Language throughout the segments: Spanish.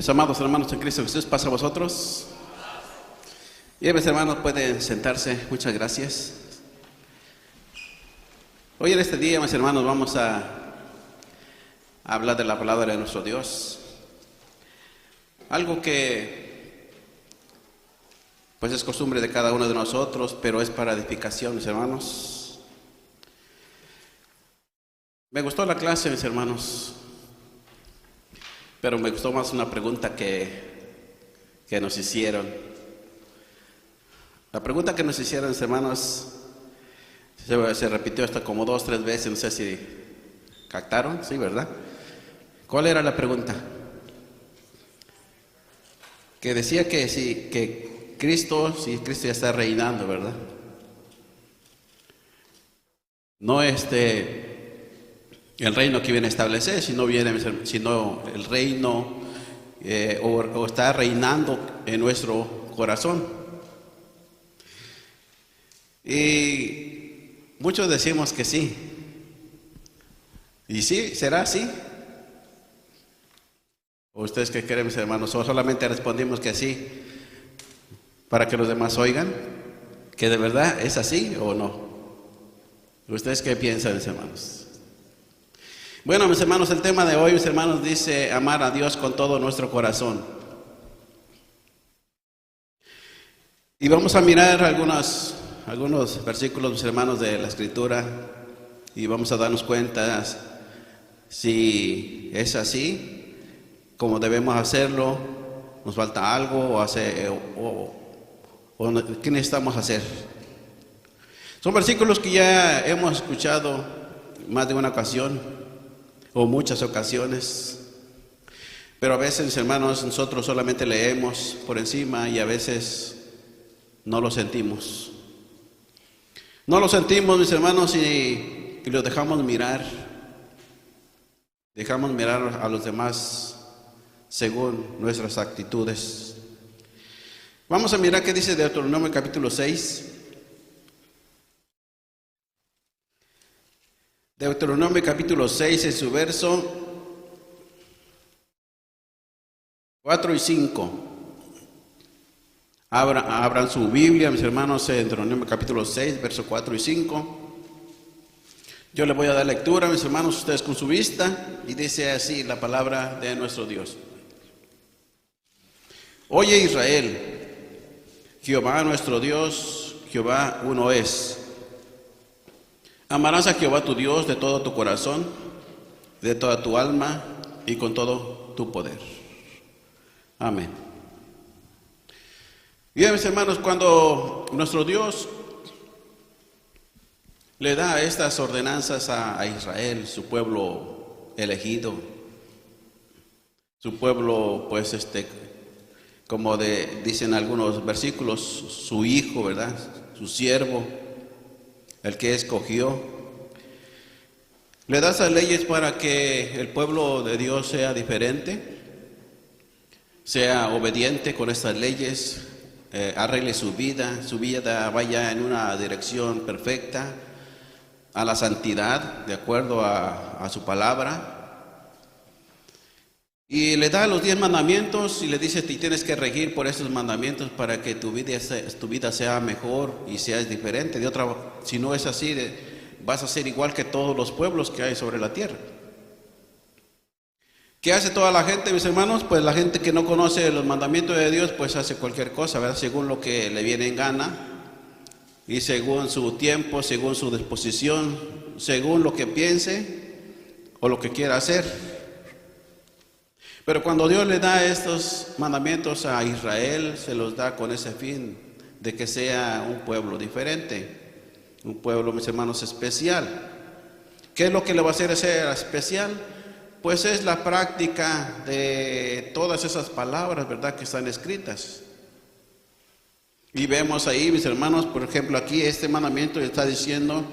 Mis amados hermanos en Cristo Jesús, pasa a vosotros. Y mis hermanos pueden sentarse, muchas gracias. Hoy en este día, mis hermanos, vamos a hablar de la palabra de nuestro Dios. Algo que pues es costumbre de cada uno de nosotros, pero es para edificación, mis hermanos. Me gustó la clase, mis hermanos, pero me gustó más una pregunta que nos hicieron. La pregunta que nos hicieron, mis hermanos, se repitió hasta como 2 o 3 veces, no sé si captaron, sí, ¿verdad? ¿Cuál era la pregunta? Que decía que si Cristo ya está reinando, ¿verdad? No el reino que viene a establecer, sino el reino o está reinando en nuestro corazón. Y muchos decimos que sí. ¿Y sí? ¿Será así? ¿O ustedes qué creen, mis hermanos? ¿O solamente respondimos que sí para que los demás oigan? ¿Que de verdad es así o no? ¿Ustedes qué piensan, mis hermanos? Bueno, mis hermanos, el tema de hoy, mis hermanos, dice amar a Dios con todo nuestro corazón. Y vamos a mirar algunos versículos, mis hermanos, de la Escritura, y vamos a darnos cuenta si es así, como debemos hacerlo, nos falta algo o ¿qué necesitamos hacer? Son versículos que ya hemos escuchado más de una ocasión o muchas ocasiones, pero a veces, mis hermanos, nosotros solamente leemos por encima y a veces no lo sentimos. No lo sentimos, mis hermanos, y lo dejamos mirar. Dejamos mirar a los demás según nuestras actitudes. Vamos a mirar qué dice Deuteronomio capítulo 6. Deuteronomio capítulo 6 en su verso 4 y 5. Abran su Biblia, mis hermanos, en Deuteronomio capítulo 6, verso 4 y 5. Yo le voy a dar lectura, mis hermanos, ustedes con su vista, y dice así la palabra de nuestro Dios. Oye Israel, Jehová nuestro Dios, Jehová uno es. Amarás a Jehová tu Dios de todo tu corazón, de toda tu alma y con todo tu poder. Amén. Bien, mis hermanos, cuando nuestro Dios le da estas ordenanzas a Israel, su pueblo elegido, su pueblo, pues, como dicen algunos versículos, su hijo, ¿verdad? Su siervo, el que escogió. Le da esas leyes para que el pueblo de Dios sea diferente, sea obediente con estas leyes, arregle su vida vaya en una dirección perfecta, a la santidad, de acuerdo a su palabra. Y le da los 10 mandamientos y le dice, tienes que regir por estos mandamientos para que tu vida sea mejor y seas diferente. Si no es así, vas a ser igual que todos los pueblos que hay sobre la tierra. ¿Qué hace toda la gente, mis hermanos? Pues la gente que no conoce los mandamientos de Dios, pues hace cualquier cosa, ¿verdad? Según lo que le viene en gana y según su tiempo, según su disposición, según lo que piense o lo que quiera hacer. Pero cuando Dios le da estos mandamientos a Israel, se los da con ese fin de que sea un pueblo diferente, un pueblo, mis hermanos, especial. ¿Qué es lo que le va a hacer ser especial? Pues es la práctica de todas esas palabras, ¿verdad?, que están escritas. Y vemos ahí, mis hermanos, por ejemplo, aquí este mandamiento está diciendo,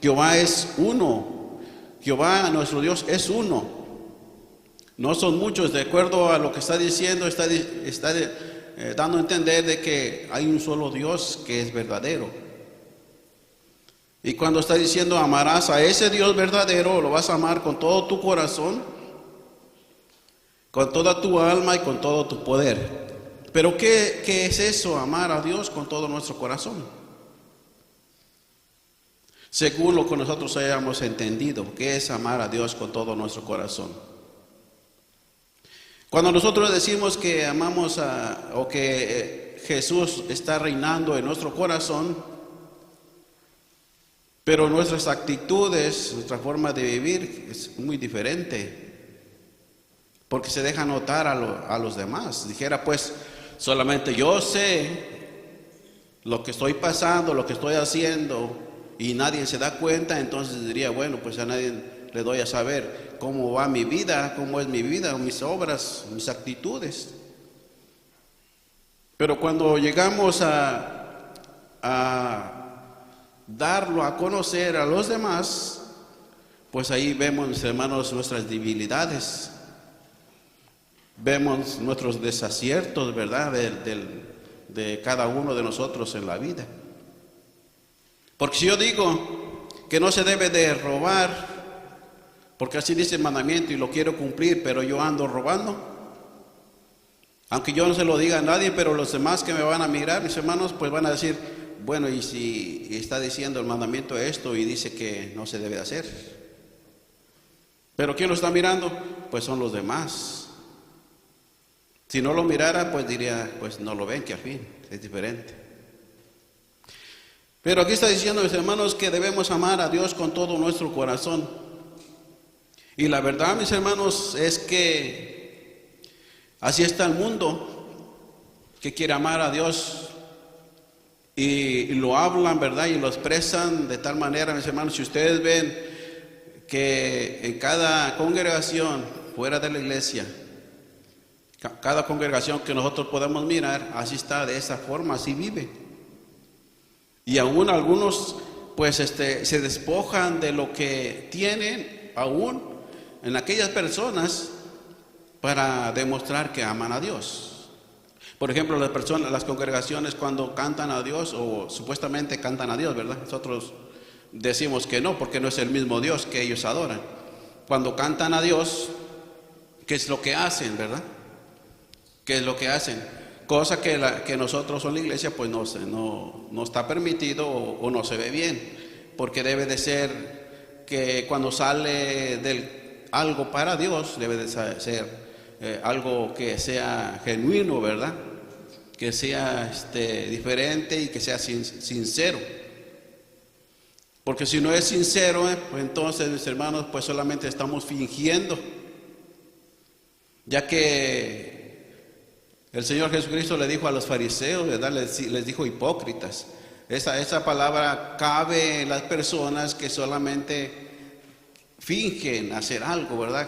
Jehová es uno, Jehová nuestro Dios es uno. No son muchos, de acuerdo a lo que está diciendo, está dando a entender de que hay un solo Dios que es verdadero. Y cuando está diciendo amarás a ese Dios verdadero, lo vas a amar con todo tu corazón, con toda tu alma y con todo tu poder. Pero ¿qué es eso? Amar a Dios con todo nuestro corazón. Según lo que nosotros hayamos entendido, ¿qué es amar a Dios con todo nuestro corazón? Cuando nosotros decimos que amamos o que Jesús está reinando en nuestro corazón, pero nuestras actitudes, nuestra forma de vivir es muy diferente, porque se deja notar a los demás. Dijera pues, solamente yo sé lo que estoy pasando, lo que estoy haciendo, y nadie se da cuenta, entonces diría, bueno, pues a nadie le doy a saber cómo va mi vida, cómo es mi vida, mis obras, mis actitudes. Pero cuando llegamos a darlo a conocer a los demás, pues ahí vemos, mis hermanos, nuestras debilidades, vemos nuestros desaciertos, ¿verdad?, de cada uno de nosotros en la vida. Porque si yo digo que no se debe de robar, porque así dice el mandamiento y lo quiero cumplir, pero yo ando robando, aunque yo no se lo diga a nadie, pero los demás que me van a mirar, mis hermanos, pues van a decir, bueno, y si está diciendo el mandamiento esto y dice que no se debe hacer. Pero ¿quién lo está mirando? Pues son los demás. Si no lo mirara, pues diría, pues no lo ven, que al fin es diferente. Pero aquí está diciendo, mis hermanos, que debemos amar a Dios con todo nuestro corazón. Y la verdad, mis hermanos, es que así está el mundo, que quiere amar a Dios y lo hablan, ¿verdad? Y lo expresan de tal manera, mis hermanos, si ustedes ven que en cada congregación fuera de la iglesia, cada congregación que nosotros podamos mirar, así está, de esa forma, así vive. Y aún algunos pues se despojan de lo que tienen aún en aquellas personas para demostrar que aman a Dios. Por ejemplo, las congregaciones cuando cantan a Dios o supuestamente cantan a Dios, ¿verdad? Nosotros decimos que no, porque no es el mismo Dios que ellos adoran. Cuando cantan a Dios, ¿qué es lo que hacen, verdad? ¿Qué es lo que hacen? Cosa que nosotros en la iglesia pues no está permitido o no se ve bien, porque debe de ser que cuando sale algo para Dios, debe de ser algo que sea genuino, ¿verdad? Que sea diferente y que sea sincero. Porque si no es sincero, pues entonces, mis hermanos, pues solamente estamos fingiendo, ya que el Señor Jesucristo le dijo a los fariseos, ¿verdad? Les dijo hipócritas. Esa palabra cabe en las personas que solamente fingen hacer algo, ¿verdad?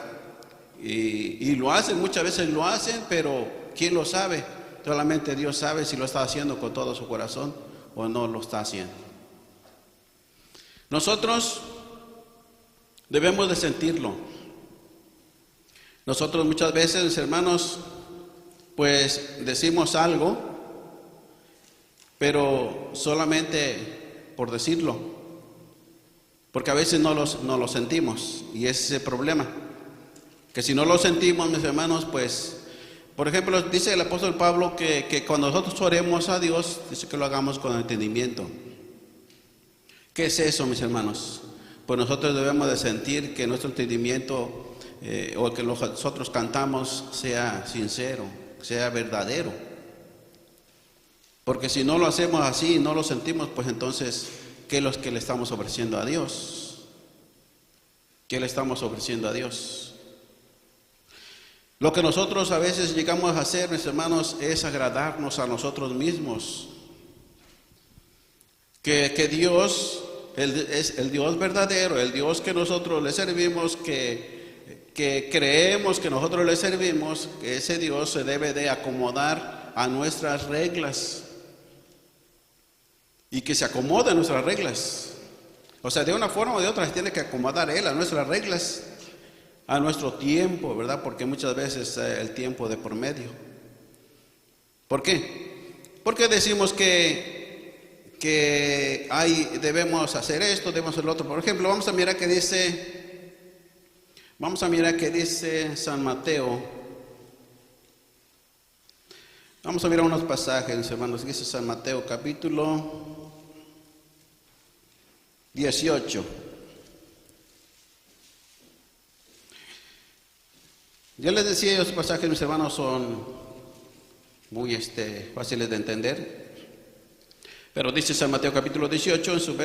Y lo hacen, muchas veces lo hacen, pero ¿quién lo sabe? Solamente Dios sabe si lo está haciendo con todo su corazón o no lo está haciendo. Nosotros debemos de sentirlo. Nosotros muchas veces, hermanos, pues decimos algo, pero solamente por decirlo, porque a veces no lo sentimos, y ese es el problema, que si no lo sentimos, mis hermanos, pues, por ejemplo, dice el apóstol Pablo que cuando nosotros oremos a Dios, dice que lo hagamos con entendimiento. ¿Qué es eso, mis hermanos? Pues nosotros debemos de sentir que nuestro entendimiento o que nosotros cantamos sea sincero, sea verdadero. Porque si no lo hacemos así, no lo sentimos, pues entonces, ¿qué es lo que le estamos ofreciendo a Dios? ¿Qué le estamos ofreciendo a Dios? Lo que nosotros a veces llegamos a hacer, mis hermanos, es agradarnos a nosotros mismos. Que Dios es el Dios verdadero, el Dios que nosotros le servimos, que creemos que nosotros le servimos, que ese Dios se debe de acomodar a nuestras reglas y que se acomode a nuestras reglas. O sea, de una forma o de otra se tiene que acomodar Él a nuestras reglas, a nuestro tiempo, ¿verdad? Porque muchas veces el tiempo de por medio. ¿Por qué? Porque decimos que debemos hacer esto, debemos hacer lo otro. Por ejemplo, vamos a mirar qué dice San Mateo, Vamos a mirar unos pasajes, hermanos. Dice San Mateo capítulo 18. Ya les decía, los pasajes, mis hermanos, son muy fáciles de entender. Pero dice San Mateo capítulo 18 en su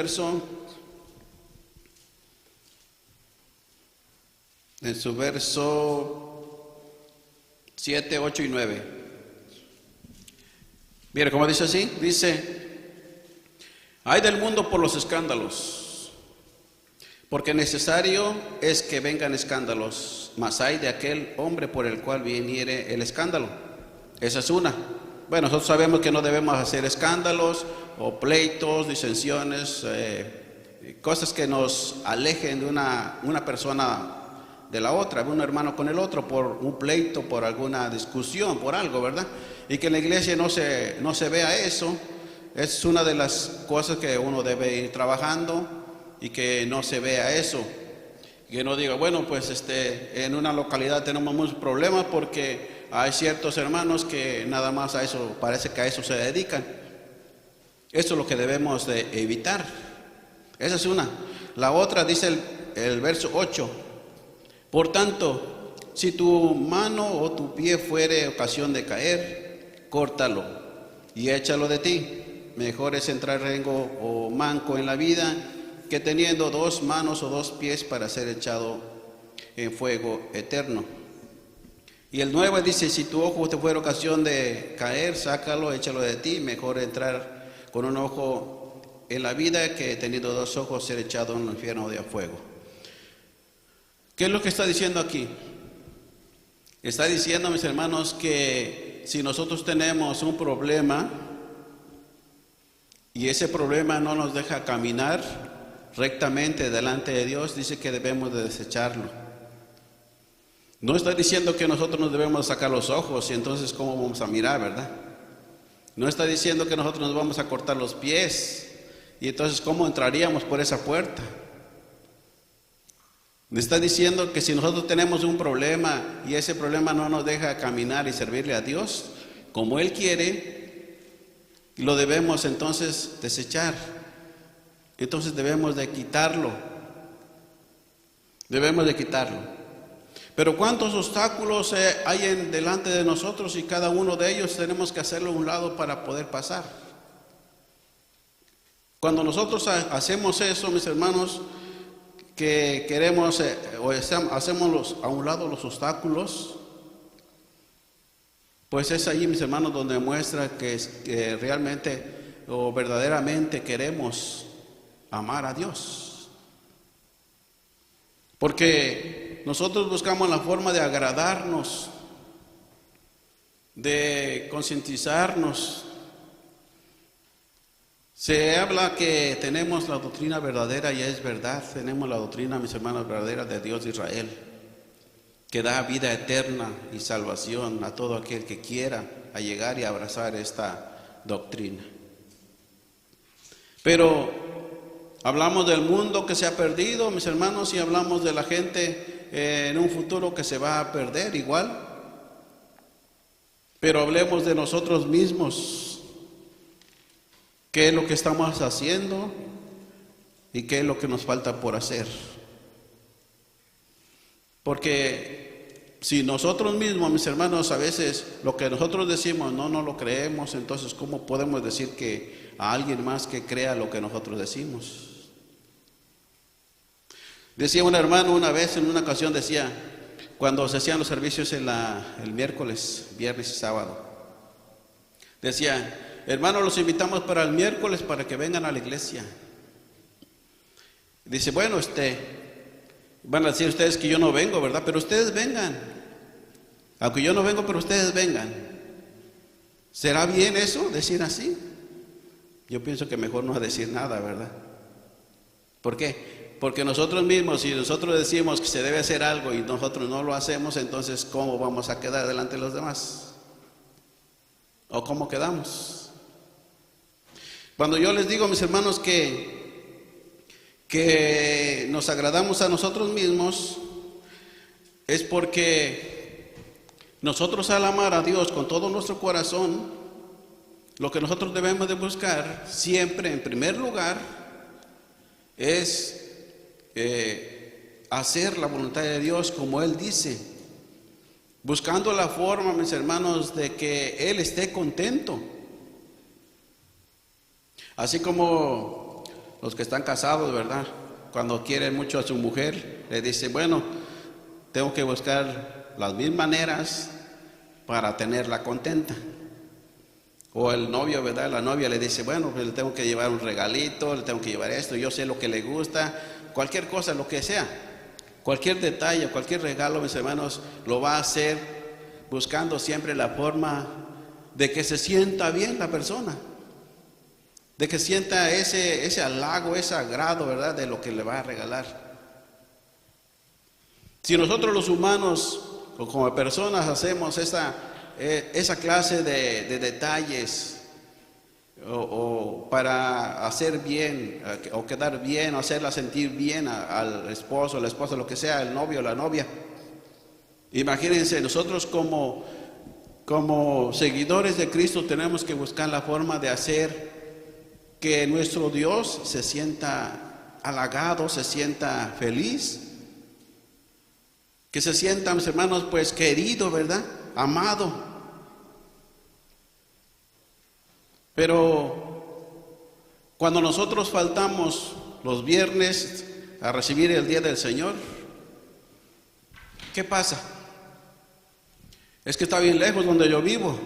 verso 7, 8 y 9. Mire cómo dice así. Dice: ay del mundo por los escándalos, porque necesario es que vengan escándalos, mas hay de aquel hombre por el cual viniere el escándalo. Esa es una. Bueno, nosotros sabemos que no debemos hacer escándalos o pleitos, disensiones, cosas que nos alejen de una persona de la otra, un hermano con el otro, por un pleito, por alguna discusión, por algo, ¿verdad? Y que en la iglesia no se vea eso. Es una de las cosas que uno debe ir trabajando, y que no se vea eso. Que no diga, bueno, pues en una localidad tenemos muchos problemas porque hay ciertos hermanos que nada más a eso, parece que a eso se dedican. Eso es lo que debemos de evitar. Esa es una. La otra dice el verso 8: por tanto, si tu mano o tu pie fuere ocasión de caer, córtalo y échalo de ti. Mejor es entrar rengo o manco en la vida, que teniendo dos manos o dos pies para ser echado en fuego eterno. Y el 9 dice: si tu ojo te fuera ocasión de caer, sácalo, échalo de ti. Mejor entrar con un ojo en la vida, que teniendo dos ojos ser echado en el infierno de fuego. ¿Qué es lo que está diciendo aquí? Está diciendo, mis hermanos, que si nosotros tenemos un problema y ese problema no nos deja caminar rectamente delante de Dios, dice que debemos de desecharlo. No está diciendo que nosotros nos debemos sacar los ojos y entonces cómo vamos a mirar, ¿verdad? No está diciendo que nosotros nos vamos a cortar los pies y entonces cómo entraríamos por esa puerta. Me está diciendo que si nosotros tenemos un problema y ese problema no nos deja caminar y servirle a Dios como Él quiere, lo debemos entonces desechar. Entonces debemos de quitarlo. Debemos de quitarlo. Pero ¿cuántos obstáculos hay delante de nosotros? Y cada uno de ellos tenemos que hacerlo a un lado para poder pasar. Cuando nosotros hacemos eso, mis hermanos, que queremos hacemos a un lado los obstáculos, pues es allí, mis hermanos, donde muestra que realmente o verdaderamente queremos amar a Dios. Porque nosotros buscamos la forma de agradarnos, de concientizarnos. Se habla que tenemos la doctrina verdadera, y es verdad, tenemos la doctrina, mis hermanos, verdadera de Dios de Israel, que da vida eterna y salvación a todo aquel que quiera llegar y abrazar esta doctrina. Pero hablamos del mundo que se ha perdido, mis hermanos, y hablamos de la gente en un futuro que se va a perder igual. Pero hablemos de nosotros mismos. ¿Qué es lo que estamos haciendo y qué es lo que nos falta por hacer? Porque si nosotros mismos, mis hermanos, a veces lo que nosotros decimos no lo creemos, entonces ¿cómo podemos decir que a alguien más que crea lo que nosotros decimos? Decía un hermano una vez, en una ocasión decía, cuando se hacían los servicios el miércoles, viernes y sábado, decía: hermanos, los invitamos para el miércoles para que vengan a la iglesia. Dice, bueno, van a decir ustedes que yo no vengo, ¿verdad? Pero ustedes vengan. Aunque yo no vengo, pero ustedes vengan. ¿Será bien eso, decir así? Yo pienso que mejor no decir nada, ¿verdad? ¿Por qué? Porque nosotros mismos, si nosotros decimos que se debe hacer algo y nosotros no lo hacemos, entonces ¿cómo vamos a quedar delante de los demás? ¿O cómo quedamos? Cuando yo les digo, mis hermanos, que nos agradamos a nosotros mismos, es porque Nosotros al amar a Dios con todo nuestro corazón, lo que nosotros debemos de buscar siempre en primer lugar es hacer la voluntad de Dios como Él dice, buscando la forma, mis hermanos, de que Él esté contento. Así como los que están casados, ¿verdad? Cuando quieren mucho a su mujer, le dice, bueno, tengo que buscar las mil maneras para tenerla contenta. O el novio, ¿verdad? La novia le dice, bueno, pues le tengo que llevar un regalito, le tengo que llevar esto, yo sé lo que le gusta, cualquier cosa, lo que sea, cualquier detalle, cualquier regalo, mis hermanos, lo va a hacer buscando siempre la forma de que se sienta bien la persona, de que sienta ese halago, ese agrado, ¿verdad? De lo que le va a regalar. Si nosotros los humanos, o como personas, hacemos esa clase de detalles o para hacer bien o quedar bien o hacerla sentir bien al esposo, a la esposa, lo que sea, el novio o la novia, imagínense, nosotros como seguidores de Cristo tenemos que buscar la forma de hacer que nuestro Dios se sienta halagado, se sienta feliz, que se sienta, mis hermanos, pues querido, ¿verdad? Amado. Pero cuando nosotros faltamos los viernes a recibir el día del Señor, ¿qué pasa? Es que está bien lejos donde yo vivo.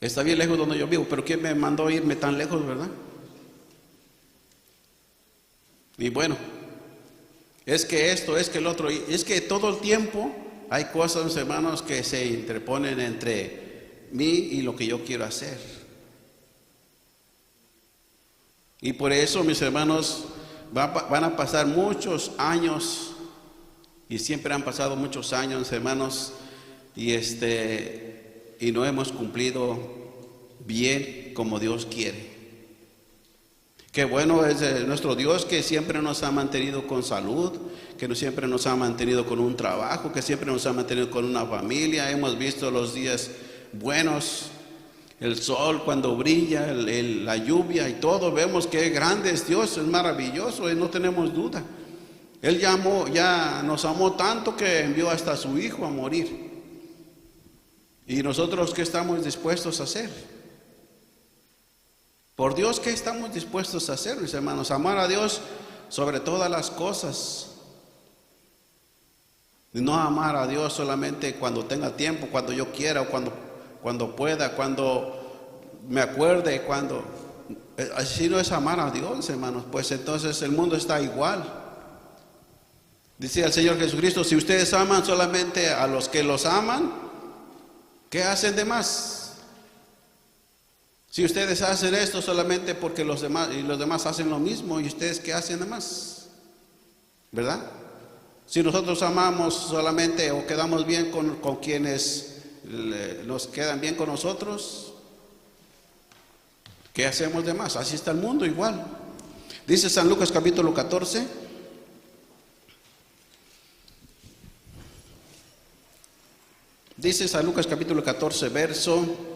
Está bien lejos donde yo vivo, pero ¿quién me mandó irme tan lejos, verdad? Y bueno, es que esto, es que el otro, es que todo el tiempo hay cosas, mis hermanos, que se interponen entre mí y lo que yo quiero hacer. Y por eso, mis hermanos, van a pasar muchos años, y siempre han pasado muchos años, hermanos, y no hemos cumplido bien como Dios quiere. Qué bueno es nuestro Dios, que siempre nos ha mantenido con salud, que siempre nos ha mantenido con un trabajo, que siempre nos ha mantenido con una familia. Hemos visto los días buenos, el sol cuando brilla, la lluvia y todo. Vemos que grande es Dios, es maravilloso y no tenemos duda. Él ya nos amó tanto que envió hasta a su Hijo a morir. ¿Y nosotros qué estamos dispuestos a hacer? Por Dios, ¿qué estamos dispuestos a hacer, mis hermanos? Amar a Dios sobre todas las cosas. Y no amar a Dios solamente cuando tenga tiempo, cuando yo quiera, o cuando pueda, cuando me acuerde, cuando... Así no es amar a Dios, hermanos. Pues entonces el mundo está igual. Dice el Señor Jesucristo, si ustedes aman solamente a los que los aman, ¿qué hacen de más? Si ustedes hacen esto solamente porque los demás hacen lo mismo, ¿y ustedes qué hacen de más? ¿Verdad? Si nosotros amamos solamente o quedamos bien con quienes nos quedan bien con nosotros, ¿qué hacemos de más? Así está el mundo igual. Dice San Lucas capítulo 14. Dice San Lucas capítulo 14, verso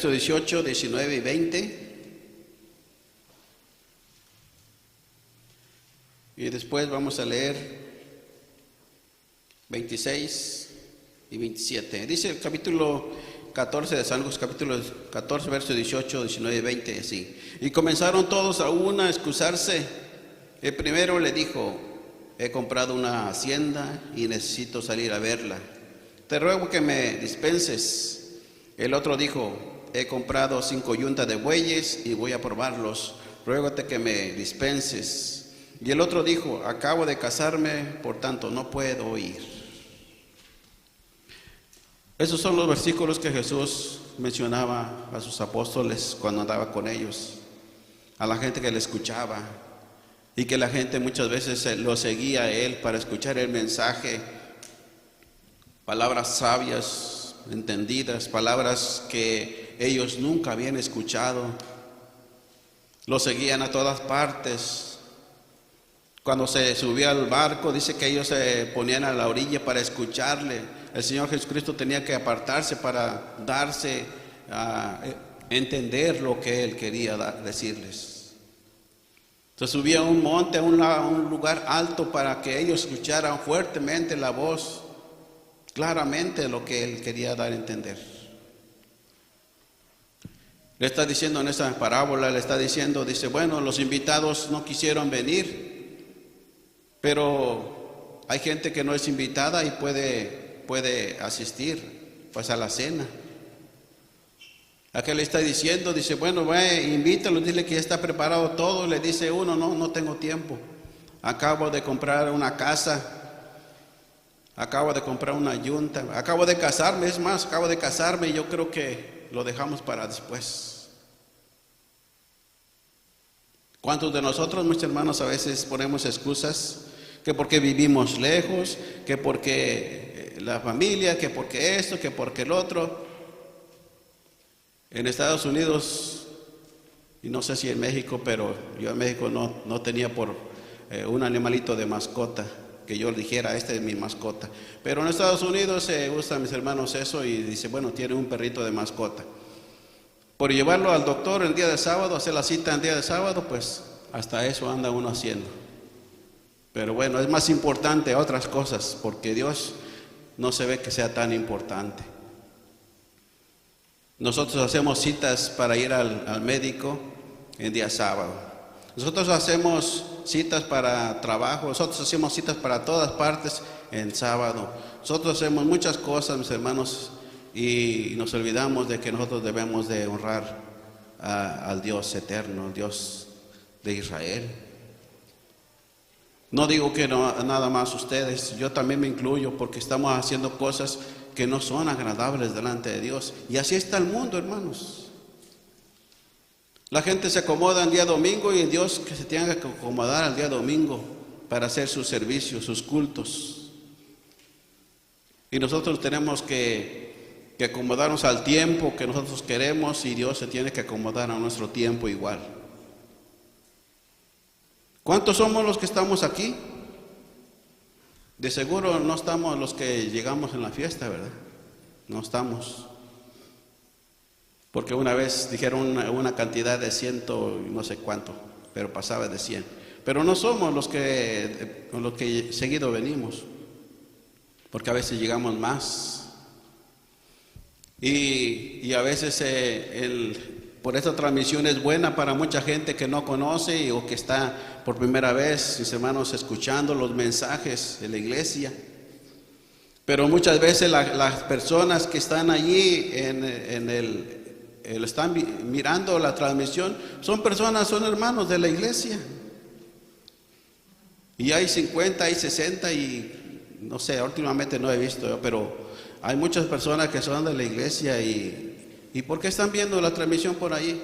18, 19 y 20. Y después vamos a leer 26 y 27. Dice el capítulo 14 de San Lucas, capítulo 14, verso 18, 19 y 20, así. Y comenzaron todos a una a excusarse. El primero le dijo, he comprado una hacienda y necesito salir a verla. Te ruego que me dispenses. El otro dijo, he comprado 5 yuntas de bueyes y voy a probarlos. Ruégate que me dispenses. Y el otro dijo, acabo de casarme, por tanto no puedo ir. Esos son los versículos que Jesús mencionaba a sus apóstoles cuando andaba con ellos, a la gente que le escuchaba, y que la gente muchas veces lo seguía a él para escuchar el mensaje, palabras sabias, entendidas, palabras que ellos nunca habían escuchado. Lo seguían a todas partes. Cuando se subía al barco, dice que ellos se ponían a la orilla para escucharle. El Señor Jesucristo tenía que apartarse para darse a entender lo que Él quería decirles. Se subía a un monte, a un lugar alto, para que ellos escucharan fuertemente la voz, claramente lo que Él quería dar a entender. Le está diciendo en esta parábola, dice, bueno, los invitados no quisieron venir, pero hay gente que no es invitada y puede asistir pues a la cena. Aquel le está diciendo, dice, bueno, invítalo, dile que ya está preparado todo. Le dice uno, no tengo tiempo. Acabo de comprar una casa, acabo de comprar una yunta, acabo de casarme, es más, acabo de casarme y yo creo que lo dejamos para después. ¿Cuántos de nosotros, mis hermanos, a veces ponemos excusas? Que porque vivimos lejos, que porque la familia, que porque esto, que porque el otro. En Estados Unidos, y no sé si en México, pero yo en México no tenía por un animalito de mascota, que yo dijera, este es mi mascota. Pero en Estados Unidos se usa, mis hermanos, eso y dice, bueno, tiene un perrito de mascota. Por llevarlo al doctor el día de sábado, hacer la cita el día de sábado, pues hasta eso anda uno haciendo. Pero bueno, es más importante otras cosas, porque Dios no se ve que sea tan importante. Nosotros hacemos citas para ir al médico el día sábado. Nosotros hacemos citas para trabajo, nosotros hacemos citas para todas partes en sábado. Nosotros hacemos muchas cosas, mis hermanos, y nos olvidamos de que nosotros debemos de honrar al Dios eterno, al Dios de Israel. No digo que no, nada más ustedes, yo también me incluyo, porque estamos haciendo cosas que no son agradables delante de Dios. Y así está el mundo, hermanos. La gente se acomoda el día domingo y Dios que se tenga que acomodar al día domingo para hacer sus servicios, sus cultos. Y nosotros tenemos que acomodarnos al tiempo que nosotros queremos, y Dios se tiene que acomodar a nuestro tiempo igual. ¿Cuántos somos los que estamos aquí? De seguro no estamos los que llegamos en la fiesta, ¿verdad? No estamos. Porque una vez dijeron una cantidad de 100 y no sé cuánto, pero pasaba de 100. Pero no somos los que seguido venimos, porque a veces llegamos más. Y a veces por esta transmisión es buena para mucha gente que no conoce o que está por primera vez, mis hermanos, escuchando los mensajes de la iglesia. Pero muchas veces las personas que están allí están mirando la transmisión, son hermanos de la iglesia. Y hay 50, hay 60 y no sé, últimamente no he visto, pero hay muchas personas que son de la iglesia ¿y por qué están viendo la transmisión por ahí?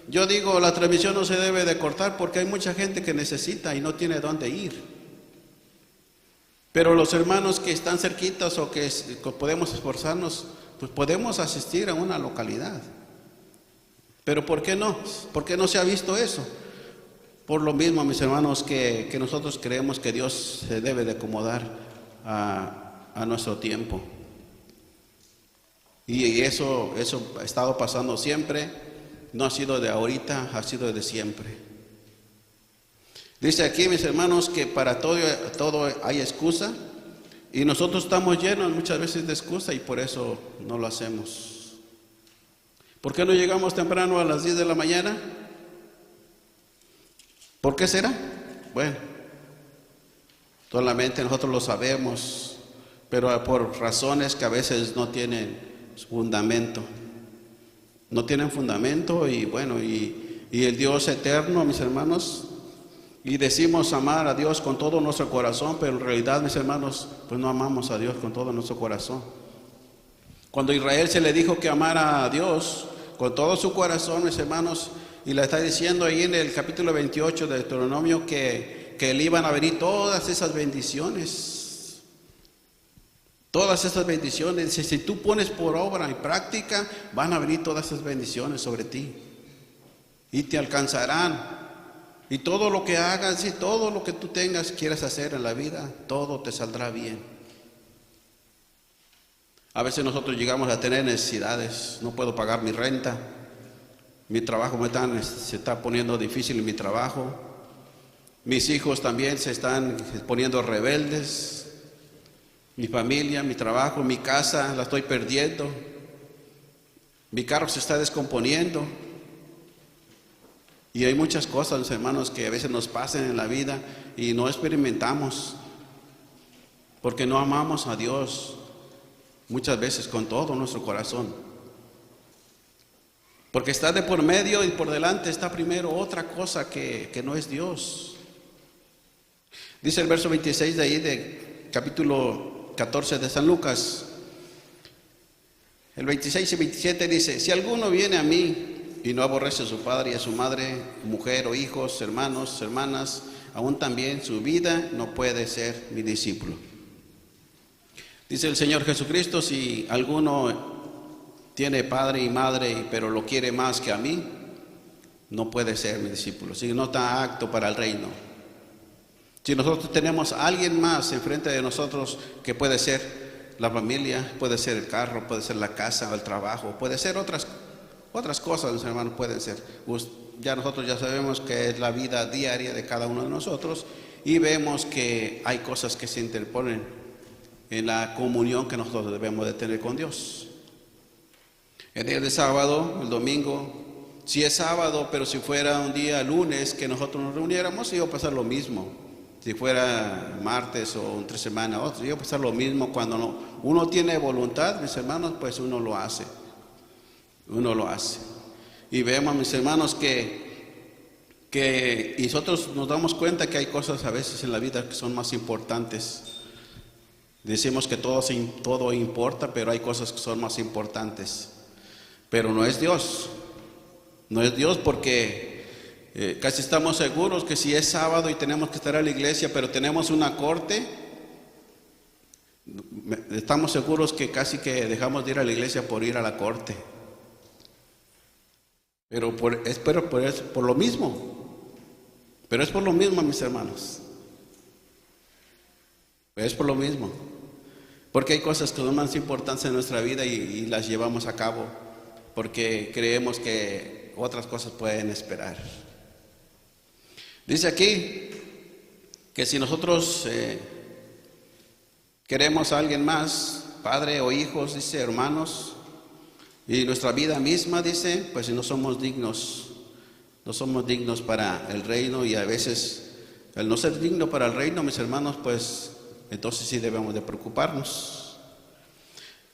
Yo digo, la transmisión no se debe de cortar porque hay mucha gente que necesita y no tiene dónde ir. Pero los hermanos que están cerquitas o que podemos esforzarnos, pues podemos asistir a una localidad. Pero ¿por qué no? ¿Por qué no se ha visto eso? Por lo mismo, mis hermanos, que nosotros creemos que Dios se debe de acomodar a nuestro tiempo. Y eso ha estado pasando siempre, no ha sido de ahorita, ha sido de siempre. Dice aquí, mis hermanos, que para todo hay excusa, y nosotros estamos llenos muchas veces de excusa y por eso no lo hacemos. ¿Por qué no llegamos temprano a las 10 de la mañana? ¿Por qué será? Bueno, solamente nosotros lo sabemos, pero por razones que a veces no tienen fundamento. No tienen fundamento y bueno, y el Dios eterno, mis hermanos, y decimos amar a Dios con todo nuestro corazón, pero en realidad, mis hermanos, pues no amamos a Dios con todo nuestro corazón. Cuando a Israel se le dijo que amara a Dios con todo su corazón, mis hermanos, y le está diciendo ahí en el capítulo 28 de Deuteronomio que le iban a venir todas esas bendiciones. Todas esas bendiciones, si tú pones por obra y práctica, van a venir todas esas bendiciones sobre ti. y te alcanzarán. Y todo lo que hagas y todo lo que tú tengas, quieras hacer en la vida, todo te saldrá bien. A veces nosotros llegamos a tener necesidades. No puedo pagar mi renta, mi trabajo se está poniendo difícil en mi trabajo, mis hijos también se están poniendo rebeldes, mi familia, mi trabajo, mi casa la estoy perdiendo, mi carro se está descomponiendo. Y hay muchas cosas, hermanos, que a veces nos pasan en la vida y no experimentamos, porque no amamos a Dios muchas veces con todo nuestro corazón. Porque está de por medio y por delante está primero otra cosa que no es Dios. Dice el verso 26 de ahí, de capítulo 14 de San Lucas. El 26 y 27 dice: si alguno viene a mí y no aborrece a su padre y a su madre, mujer o hijos, hermanos, hermanas, aún también su vida, no puede ser mi discípulo. Dice el Señor Jesucristo: si alguno tiene padre y madre, pero lo quiere más que a mí, no puede ser mi discípulo. Si no está apto para el reino. Si nosotros tenemos a alguien más enfrente de nosotros, que puede ser la familia, puede ser el carro, puede ser la casa o el trabajo, puede ser otras cosas, mis hermanos, pueden ser. Ya nosotros ya sabemos que es la vida diaria de cada uno de nosotros y vemos que hay cosas que se interponen en la comunión que nosotros debemos de tener con Dios. El día de sábado, el domingo, si es sábado, pero si fuera un día lunes que nosotros nos reuniéramos, iba a pasar lo mismo. Si fuera martes o entre semana otro, iba a pasar lo mismo. Cuando uno tiene voluntad, mis hermanos, pues uno lo hace. Uno lo hace. Y vemos, mis hermanos, que nosotros nos damos cuenta que hay cosas a veces en la vida que son más importantes. Decimos que todo importa, pero hay cosas que son más importantes. Pero no es Dios. No es Dios, porque casi estamos seguros que si es sábado y tenemos que estar a la iglesia, pero tenemos una corte, estamos seguros que casi que dejamos de ir a la iglesia por ir a la corte. Pero es por lo mismo. Pero es por lo mismo, mis hermanos. Es por lo mismo. Porque hay cosas que son más importantes en nuestra vida y las llevamos a cabo. Porque creemos que otras cosas pueden esperar. Dice aquí que si nosotros queremos a alguien más, padre o hijos, dice, hermanos, y nuestra vida misma, dice, pues si no somos dignos para el reino. Y a veces, al no ser digno para el reino, mis hermanos, pues entonces sí debemos de preocuparnos.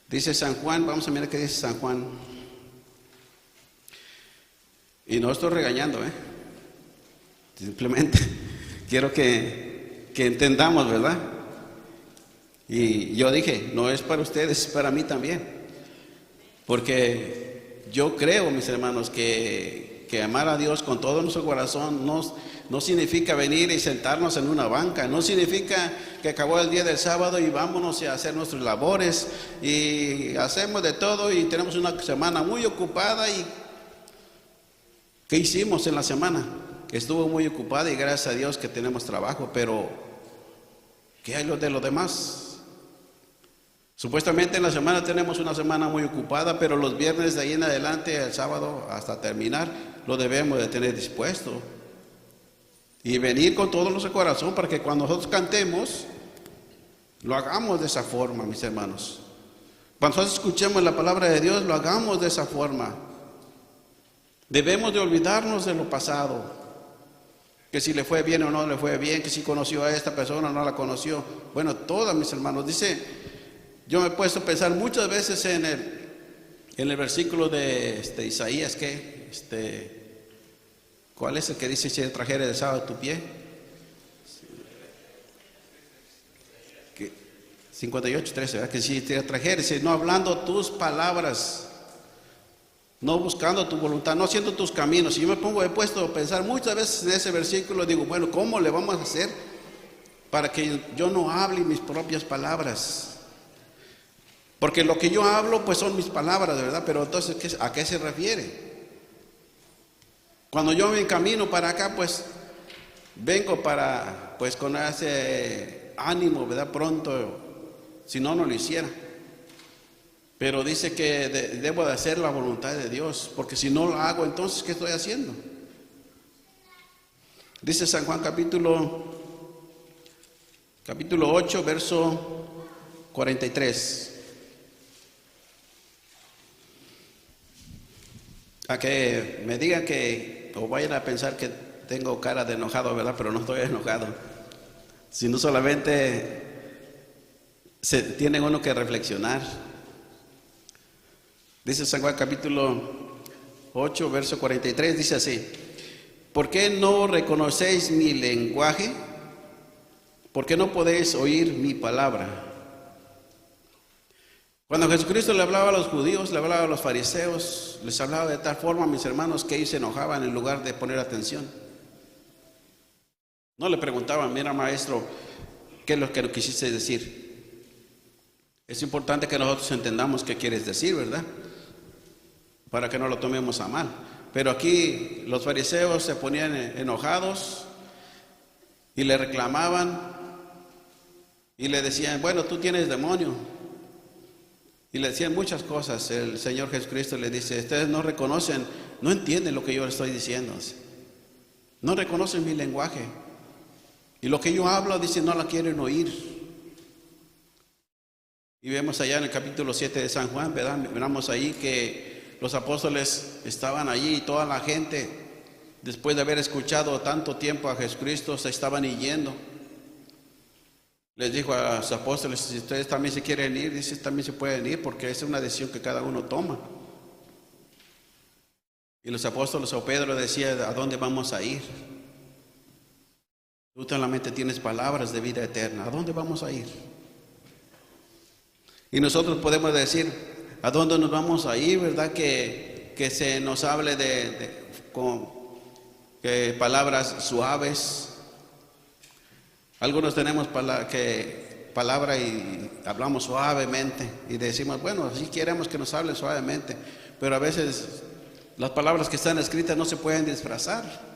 Dice San Juan, vamos a mirar qué dice San Juan. Y no estoy regañando, simplemente quiero que entendamos, ¿verdad? Y yo dije, no es para ustedes, es para mí también. Porque yo creo, mis hermanos, que amar a Dios con todo nuestro corazón no significa venir y sentarnos en una banca. No significa que acabó el día del sábado y vámonos a hacer nuestras labores y hacemos de todo y tenemos una semana muy ocupada. ¿Y qué hicimos en la semana? Que estuvo muy ocupada y gracias a Dios que tenemos trabajo, pero ¿qué hay de los demás? Supuestamente en la semana tenemos una semana muy ocupada, pero los viernes de ahí en adelante, el sábado hasta terminar, lo debemos de tener dispuesto. Y venir con todo nuestro corazón para que cuando nosotros cantemos, lo hagamos de esa forma, mis hermanos. Cuando nosotros escuchemos la palabra de Dios, lo hagamos de esa forma. Debemos de olvidarnos de lo pasado. Que si le fue bien o no le fue bien, que si conoció a esta persona o no la conoció. Bueno, todas, mis hermanos, dice... Yo me he puesto a pensar muchas veces en el versículo de Isaías, ¿cuál es el que dice: si trajere de sábado tu pie? 58:13, ¿verdad? Que si te trajere, no hablando tus palabras, no buscando tu voluntad, no haciendo tus caminos. Y yo he puesto a pensar muchas veces en ese versículo, digo, bueno, ¿cómo le vamos a hacer para que yo no hable mis propias palabras? Porque lo que yo hablo, pues son mis palabras, ¿verdad? Pero entonces, ¿a qué se refiere? Cuando yo me encamino para acá, pues vengo para, pues con ese ánimo, ¿verdad? Pronto, si no, no lo hiciera. Pero dice que debo de hacer la voluntad de Dios, porque si no lo hago, entonces, ¿qué estoy haciendo? Dice San Juan capítulo 8, verso 43. A que me digan que, o vayan a pensar que tengo cara de enojado, ¿verdad? Pero no estoy enojado, sino solamente tiene uno que reflexionar. Dice San Juan capítulo 8, verso 43, dice así: ¿por qué no reconocéis mi lenguaje? ¿Por qué no podéis oír mi palabra? Cuando Jesucristo le hablaba a los judíos, le hablaba a los fariseos, les hablaba de tal forma, mis hermanos, que ellos se enojaban en lugar de poner atención. No le preguntaban: mira, maestro, ¿qué es lo que quisiste decir? Es importante que nosotros entendamos qué quieres decir, ¿verdad? Para que no lo tomemos a mal. Pero aquí los fariseos se ponían enojados y le reclamaban y le decían: bueno, tú tienes demonio. Y le decían muchas cosas. El Señor Jesucristo le dice: ustedes no reconocen, no entienden lo que yo les estoy diciendo. No reconocen mi lenguaje. Y lo que yo hablo, dice, no la quieren oír. Y vemos allá en el capítulo 7 de San Juan, ¿verdad? Miramos ahí que los apóstoles estaban allí y toda la gente, después de haber escuchado tanto tiempo a Jesucristo, se estaban yendo. Les dijo a los apóstoles: si ustedes también se quieren ir, dice, también se pueden ir, porque es una decisión que cada uno toma. Y los apóstoles, o Pedro decía: ¿a dónde vamos a ir? Tú solamente tienes palabras de vida eterna. ¿A dónde vamos a ir? Y nosotros podemos decir: ¿a dónde nos vamos a ir? ¿Verdad? Que se nos hable con palabras suaves. Algunos tenemos palabra y hablamos suavemente y decimos: bueno, así queremos que nos hable suavemente, pero a veces las palabras que están escritas no se pueden disfrazar.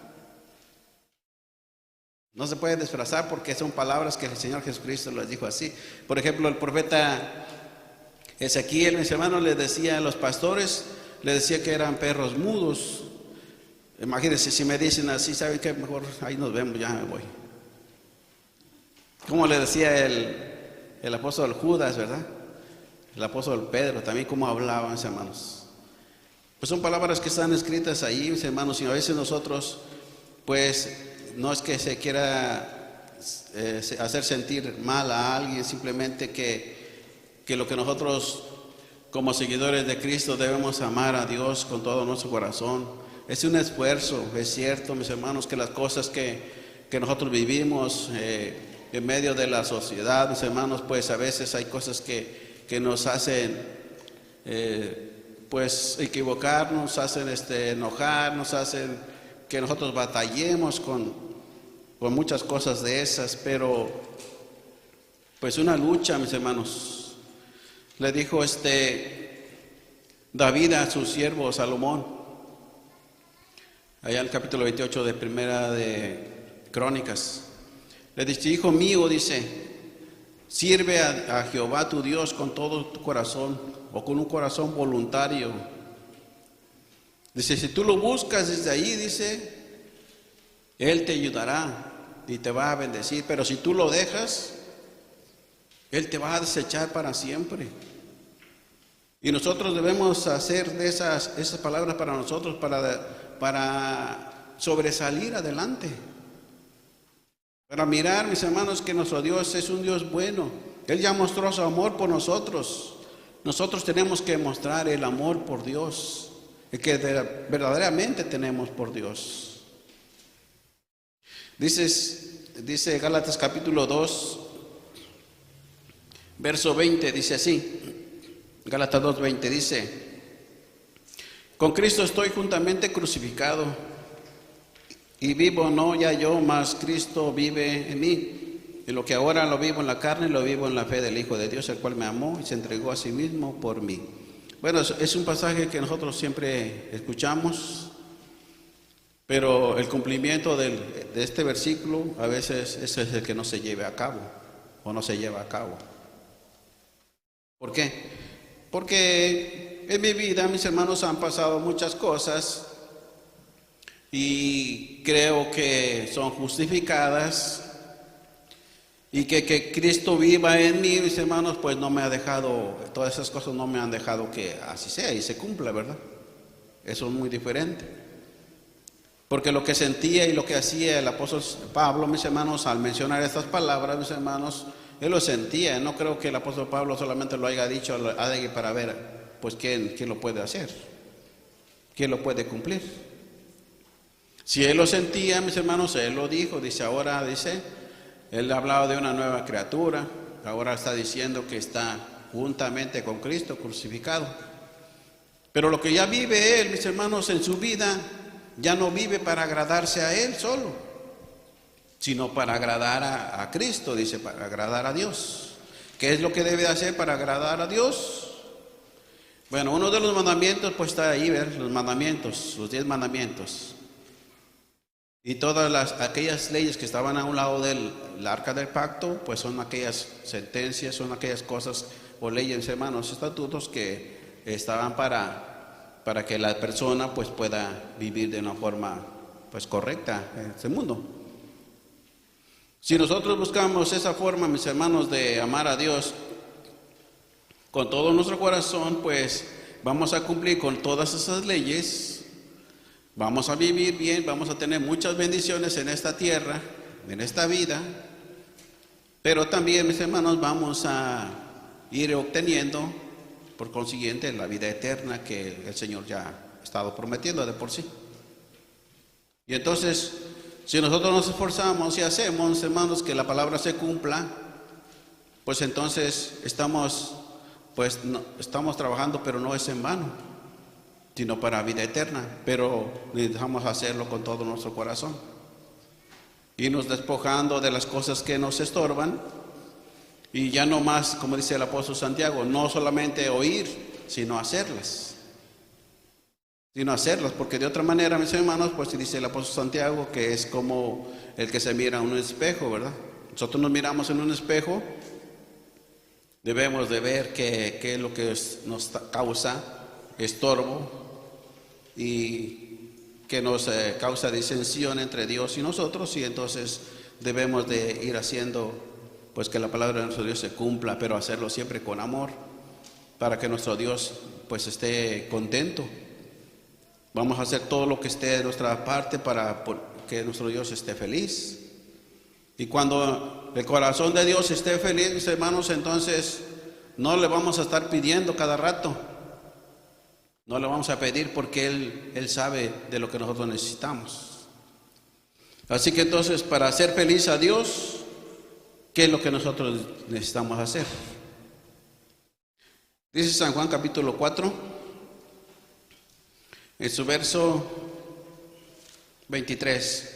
No se pueden disfrazar porque son palabras que el Señor Jesucristo les dijo así. Por ejemplo, el profeta Ezequiel, mis hermanos, les decía a los pastores, les decía que eran perros mudos. Imagínense, si me dicen así, ¿saben qué? Mejor ahí nos vemos, ya me voy. Como le decía el apóstol Judas, ¿verdad? El apóstol Pedro, también cómo hablaban, mis hermanos. Pues son palabras que están escritas ahí, mis hermanos, y a veces nosotros, pues, no es que se quiera hacer sentir mal a alguien, simplemente que lo que nosotros, como seguidores de Cristo, debemos amar a Dios con todo nuestro corazón. Es un esfuerzo, es cierto, mis hermanos, que las cosas que nosotros vivimos en medio de la sociedad, mis hermanos, pues a veces hay cosas que nos hacen pues equivocar, nos hacen enojar, nos hacen que nosotros batallemos con muchas cosas de esas, pero pues una lucha, mis hermanos. Le dijo David a su siervo Salomón, allá en el capítulo 28 de Primera de Crónicas. Le dice: hijo mío, dice, sirve a Jehová tu Dios con todo tu corazón, o con un corazón voluntario. Dice: si tú lo buscas desde ahí, dice, Él te ayudará y te va a bendecir. Pero si tú lo dejas, Él te va a desechar para siempre. Y nosotros debemos hacer de esas palabras para nosotros, para sobresalir adelante. Para mirar, mis hermanos, que nuestro Dios es un Dios bueno. Él ya mostró su amor por nosotros. Nosotros tenemos que mostrar el amor por Dios, el que verdaderamente tenemos por Dios. Dice Gálatas capítulo 2, verso 20, dice así. Gálatas 2:20 dice: con Cristo estoy juntamente crucificado, y vivo no ya yo, mas Cristo vive en mí. Y lo que ahora lo vivo en la carne, lo vivo en la fe del Hijo de Dios, el cual me amó y se entregó a sí mismo por mí. Bueno, es un pasaje que nosotros siempre escuchamos, Pero el cumplimiento de este versículo a veces ese es el que no se lleve a cabo o no se lleva a cabo. ¿Por qué? Porque en mi vida, mis hermanos, han pasado muchas cosas y creo que son justificadas y que Cristo viva en mí, mis hermanos, pues no me ha dejado, todas esas cosas no me han dejado que así sea y se cumpla, ¿verdad? Eso es muy diferente. Porque lo que sentía y lo que hacía el apóstol Pablo, mis hermanos, al mencionar estas palabras, mis hermanos, él lo sentía. No creo que el apóstol Pablo solamente lo haya dicho para ver, pues, quién lo puede hacer, quién lo puede cumplir. Si él lo sentía, mis hermanos, él lo dijo. Él hablaba de una nueva criatura, ahora está diciendo que está juntamente con Cristo crucificado. Pero lo que ya vive él, mis hermanos, en su vida, ya no vive para agradarse a él solo, sino para agradar a Cristo, dice, para agradar a Dios. ¿Qué es lo que debe hacer para agradar a Dios? Bueno, uno de los mandamientos, pues está ahí, ¿ver? Los mandamientos, los 10 mandamientos. Y todas aquellas leyes que estaban a un lado del arca del pacto, pues son aquellas sentencias, son aquellas cosas o leyes, hermanos, estatutos que estaban para que la persona pues pueda vivir de una forma pues correcta en este mundo. Si nosotros buscamos esa forma, mis hermanos, de amar a Dios con todo nuestro corazón, pues vamos a cumplir con todas esas leyes, vamos a vivir bien, vamos a tener muchas bendiciones en esta tierra, en esta vida, pero también, mis hermanos, vamos a ir obteniendo, por consiguiente, la vida eterna que el Señor ya ha estado prometiendo de por sí. Y entonces, si nosotros nos esforzamos y hacemos, hermanos, que la palabra se cumpla, pues entonces estamos trabajando, pero no es en vano, sino para vida eterna. Pero necesitamos hacerlo con todo nuestro corazón, irnos despojando de las cosas que nos estorban. Y ya no más, como dice el apóstol Santiago, no solamente oír, sino hacerlas. Porque de otra manera, mis hermanos, pues dice el apóstol Santiago que es como el que se mira en un espejo, ¿verdad? Nosotros nos miramos en un espejo, debemos de ver qué es lo que nos causa estorbo y que nos causa disensión entre Dios y nosotros, y entonces debemos de ir haciendo pues que la palabra de nuestro Dios se cumpla, pero hacerlo siempre con amor, para que nuestro Dios pues esté contento. Vamos a hacer todo lo que esté de nuestra parte para que nuestro Dios esté feliz. Y cuando el corazón de Dios esté feliz, mis hermanos, entonces no le vamos a estar pidiendo cada rato. No le vamos a pedir porque Él sabe de lo que nosotros necesitamos. Así que entonces, para hacer feliz a Dios, ¿qué es lo que nosotros necesitamos hacer? Dice San Juan capítulo 4, en su verso 23.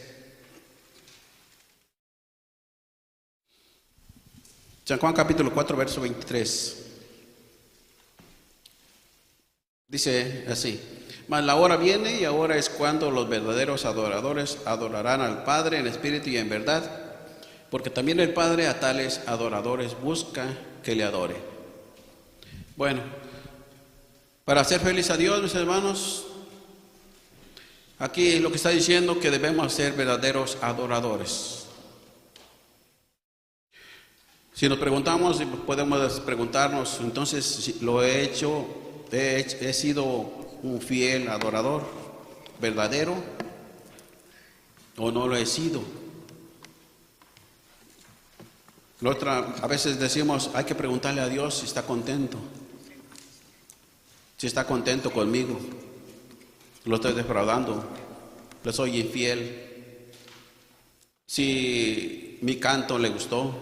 San Juan capítulo 4, verso 23. Dice así: mas la hora viene y ahora es cuando los verdaderos adoradores adorarán al Padre en espíritu y en verdad, porque también el Padre a tales adoradores busca que le adore. Bueno, para hacer feliz a Dios, mis hermanos, aquí lo que está diciendo que debemos ser verdaderos adoradores. Si nos preguntamos, podemos preguntarnos, entonces, si lo he hecho, he sido un fiel adorador verdadero o no lo he sido. A veces decimos, hay que preguntarle a Dios si está contento conmigo. Lo estoy defraudando, le soy infiel. Si mi canto le gustó,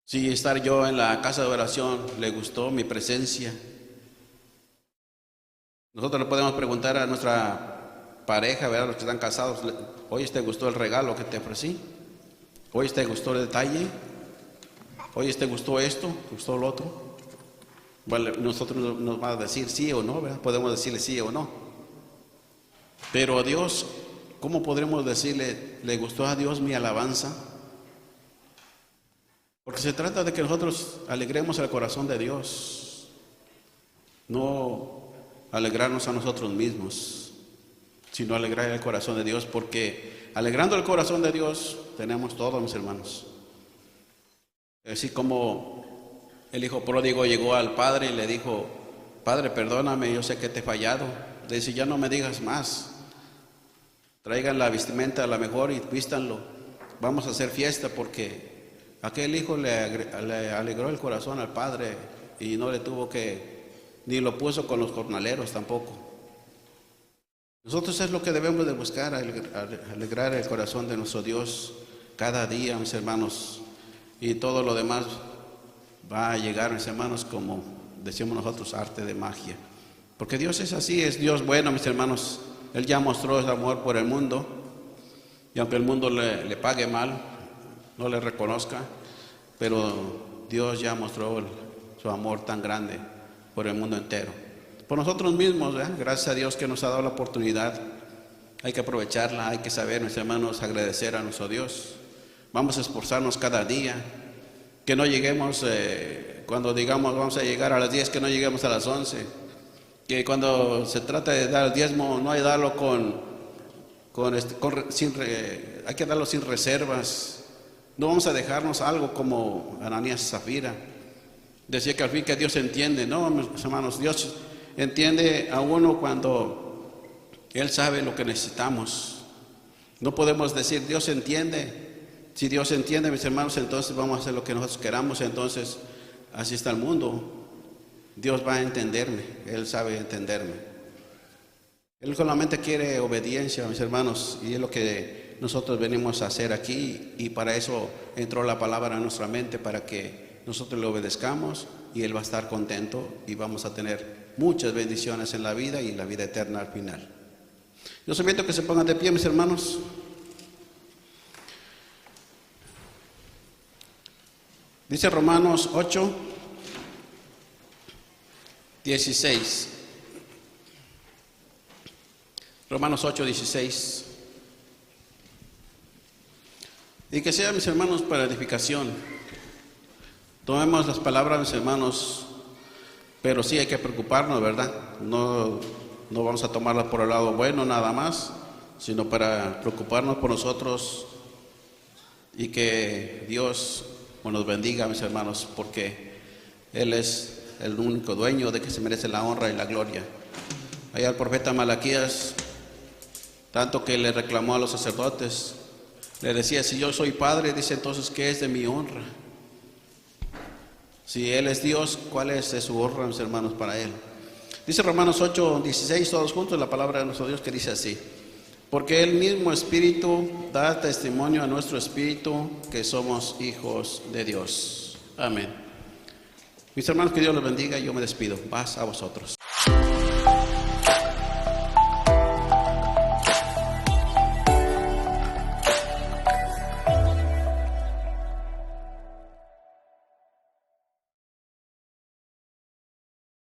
si estar yo en la casa de oración le gustó mi presencia. Nosotros le podemos preguntar a nuestra pareja, ¿verdad? Los que están casados, oye, ¿te gustó el regalo que te ofrecí? Oye, ¿te gustó el detalle? Oye, ¿te gustó esto? ¿Te gustó lo otro? Bueno, nosotros nos va a decir sí o no, ¿verdad? Podemos decirle sí o no. Pero a Dios, ¿cómo podremos decirle, le gustó a Dios mi alabanza? Porque se trata de que nosotros alegremos el corazón de Dios, no alegrarnos a nosotros mismos, sino alegrar el corazón de Dios, porque alegrando el corazón de Dios tenemos todo, mis hermanos. Así como el hijo pródigo llegó al padre y le dijo: Padre, perdóname, yo sé que te he fallado. Le dice: ya no me digas más, traigan la vestimenta a la mejor y vístanlo, vamos a hacer fiesta, porque aquel hijo le alegró el corazón al padre y no le tuvo que, ni lo puso con los jornaleros tampoco. Nosotros es lo que debemos de buscar, alegrar el corazón de nuestro Dios cada día, mis hermanos, y todo lo demás va a llegar, mis hermanos, como decimos nosotros, arte de magia. Porque Dios es así, es Dios bueno, mis hermanos. Él ya mostró ese amor por el mundo, y aunque el mundo le pague mal, no le reconozca, pero Dios ya mostró su amor tan grande por el mundo entero. Por nosotros mismos, gracias a Dios que nos ha dado la oportunidad, hay que aprovecharla, hay que saber, mis hermanos, agradecer a nuestro Dios. Vamos a esforzarnos cada día, que no lleguemos, cuando digamos vamos a llegar a las 10, que no lleguemos a las 11, que cuando se trata de dar el diezmo no hay que darlo hay que darlo sin reservas. No vamos a dejarnos algo como Ananías y Zafira. Decía que al fin que Dios entiende. No, mis hermanos, Dios entiende a uno cuando Él sabe lo que necesitamos. No podemos decir Dios entiende. Si Dios entiende, mis hermanos, entonces vamos a hacer lo que nosotros queramos. Entonces así está el mundo. Dios va a entenderme, Él sabe entenderme. Él solamente quiere obediencia, mis hermanos, y es lo que nosotros venimos a hacer aquí, y para eso entró la palabra en nuestra mente, para que nosotros le obedezcamos, y Él va a estar contento, y vamos a tener muchas bendiciones en la vida y la vida eterna al final. Yo os invito a que se pongan de pie, mis hermanos. Dice Romanos 8:16. Romanos 8:16. Y que sea, mis hermanos, para edificación. Tomemos las palabras, mis hermanos, pero sí hay que preocuparnos, ¿verdad? No vamos a tomarlas por el lado bueno nada más, sino para preocuparnos por nosotros, y que Dios nos bendiga, mis hermanos, porque Él es el único dueño de que se merece la honra y la gloria. Allá el profeta Malaquías, tanto que le reclamó a los sacerdotes, le decía: si yo soy padre, dice, entonces ¿qué es de mi honra? Si Él es Dios, ¿cuál es de su honra, mis hermanos, para Él? Dice Romanos 8:16, todos juntos, la palabra de nuestro Dios, que dice así: porque el mismo Espíritu da testimonio a nuestro espíritu que somos hijos de Dios. Amén. Mis hermanos, que Dios los bendiga, y yo me despido. Paz a vosotros.